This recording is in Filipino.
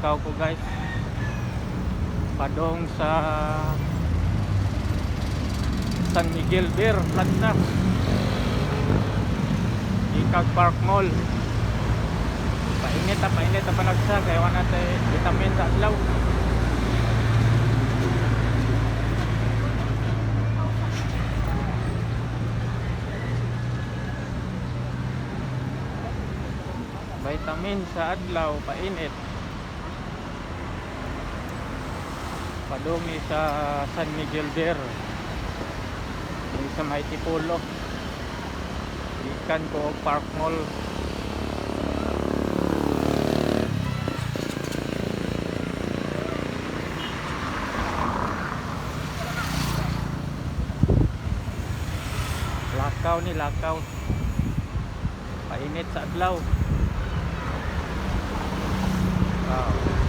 lakaw ko guys padong sa San Miguel Beer Lagna Ikag Park Mall. Painit na panagsa kaya wala natin vitamin sa adlaw. Vitamin sa adlaw, painit. Padumi sa San Miguel Beer. Sa may Tipolo. Ikan ko Park Mall. Lakaw. Painit sa adlaw. Wow.